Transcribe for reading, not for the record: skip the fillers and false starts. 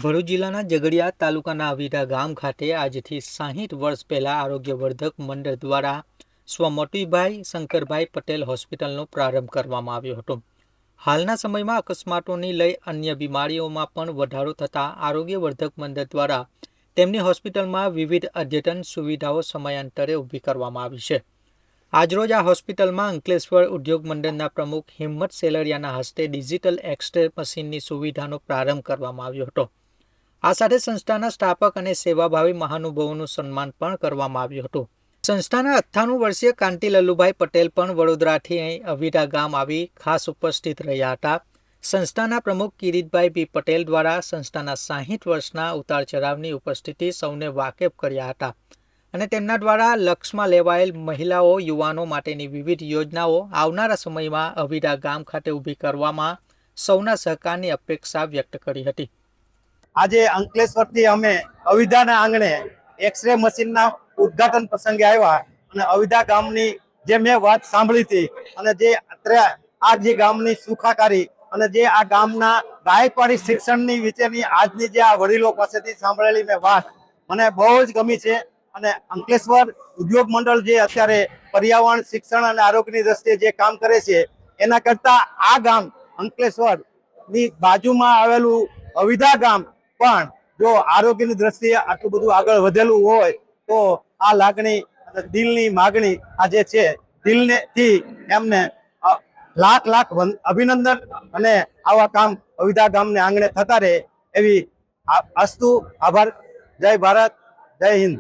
ભરૂચ જિલ્લાના ઝઘડિયા તાલુકાના અવીરા ગામ ખાતે આજથી 60 વર્ષ પહેલા આરોગ્યવર્ધક મંડળ દ્વારા સ્વ મોટીભાઈ શંકરભાઈ પટેલ હોસ્પિટલનો પ્રારંભ કરવામાં આવ્યો હતો। હાલના સમયમાં અકસ્માતોની લઈ અન્ય બીમારીઓમાં પણ વધારો થતાં આરોગ્યવર્ધક મંડળ દ્વારા તેમની હોસ્પિટલમાં વિવિધ અદ્યતન સુવિધાઓ સમયાંતરે ઊભી કરવામાં આવી છે। આજરોજ આ હોસ્પિટલમાં અંકલેશ્વર ઉદ્યોગ મંડળના પ્રમુખ હિંમત સેલરિયાના હસ્તે ડિજિટલ એક્સ-રે મશીનની સુવિધાનો પ્રારંભ કરવામાં આવ્યો હતો। આ સાથે સંસ્થાના સ્થાપક અને સેવાભાવી મહાનુભાવોનું સન્માન પણ કરવામાં આવ્યું હતું। સંસ્થાના 98 વર્ષીય કાંતિ લલ્લુભાઈ પટેલ પણ વડોદરાથી અહીં અવીરા ગામ આવી ખાસ ઉપસ્થિત રહ્યા હતા। સંસ્થાના પ્રમુખ કિરીટભાઈ બી પટેલ દ્વારા સંસ્થાના 60 વર્ષના ઉતાર ચઢાવની ઉપસ્થિતિ સૌને વાકેફ કર્યા હતા અને તેમના દ્વારા લક્ષમાં લેવાયેલ મહિલાઓ યુવાનો માટેની વિવિધ યોજનાઓ આવનારા સમયમાં અવીરા ગામ ખાતે ઊભી કરવામાં સૌના સહકારની અપેક્ષા વ્યક્ત કરી હતી। આજે અંકલેશ્વરથી અમે અવીરાના આંગણે એક્સ-રે મશીનના ઉદ્ઘાટન પ્રસંગે આવ્યા અને અવીરા ગામની જે મેં વાત સાંભળી હતી અને જે આ જે ગામની સુખાકારી અને જે આ ગામના ગાયકવાડી શિક્ષણની વિશેની આજની જે આ વડીલો પાસેથી સાંભળેલી મેં વાત મને બહુ જ ગમી છે। અને અંકલેશ્વર ઉદ્યોગ મંડળ જે અત્યારે પર્યાવરણ શિક્ષણ અને આરોગ્યની દ્રષ્ટિએ જે કામ કરે છે એના કરતા આ ગામ અંકલેશ્વરની બાજુમાં આવેલું અવીરા ગામ પણ જો આરોગ્યની દ્રષ્ટિએ આટલું બધું આગળ વધેલું હોય તો આ લાગણી અને દિલની માગણી આ જે છે દિલથી એમને લાખ લાખ અભિનંદન અને આવા કામ અવીરા ગામને આંગણે થતા રહે એવી અસ્તુ। આભાર। જય ભારત, જય હિન્દ।